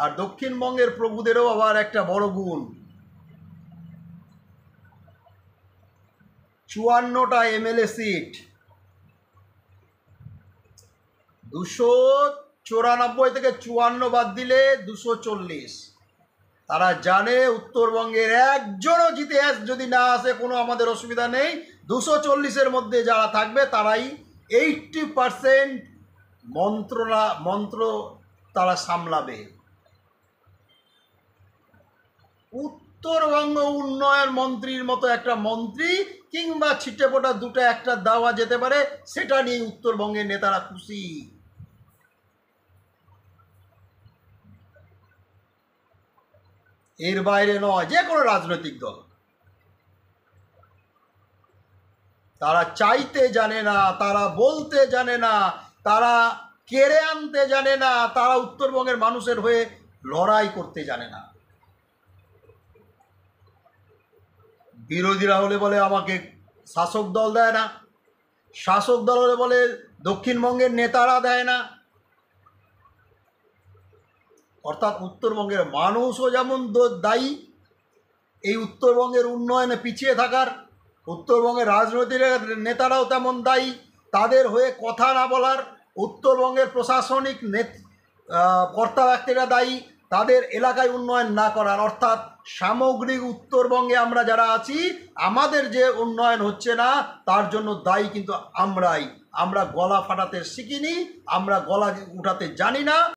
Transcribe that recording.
আর দক্ষিণবঙ্গের প্রভুদেরও আবার একটা বড় গুণ, 54টা এমএলএ সিট, 294 থেকে 54 বাদ দিলে 240। তারা জানে উত্তরবঙ্গের একজনও জিতে যদি না আসে কোনো আমাদের অসুবিধা নেই, 240-এর মধ্যে যারা থাকবে তারাই 80% মন্ত্র তারা সামলাবে। উত্তরবঙ্গ উন্নয়ন মন্ত্রীর মতো একটা মন্ত্রী কিংবা ছিটেফোঁটা দুটো একটা দেওয়া যেতে পারে, সেটা নিয়ে উত্তরবঙ্গের নেতারা খুশি। এর বাইরে নয়। যে কোনো রাজনৈতিক দল তারা চাইতে জানে না, তারা বলতে জানে না, তারা কেড়ে আনতে জানে না, তারা উত্তরবঙ্গের মানুষের হয়ে লড়াই করতে জানে না। বিরোধীরা হলে বলে আমাকে শাসক দল দেয় না, শাসক দল হলে বলে দক্ষিণবঙ্গের নেতারা দেয় না। অর্থাৎ উত্তরবঙ্গের মানুষও যেমন দায়ী এই উত্তরবঙ্গের উন্নয়নে পিছিয়ে থাকার, উত্তরবঙ্গের রাজনৈতিক নেতারাও তেমন দায়ী তাদের হয়ে কথা না বলার, উত্তরবঙ্গের প্রশাসনিক কর্তা ব্যক্তিরা দায়ী তাদের এলাকায় উন্নয়ন না করার। অর্থাৎ সামগ্রিক উত্তরবঙ্গে আমরা যারা আছি, আমাদের যে উন্নয়ন হচ্ছে না তার জন্য দায়ী কিন্তু আমরাই। আমরা গলা ফাটাতে শিখিনি, আমরা গলা উঠাতে জানি না।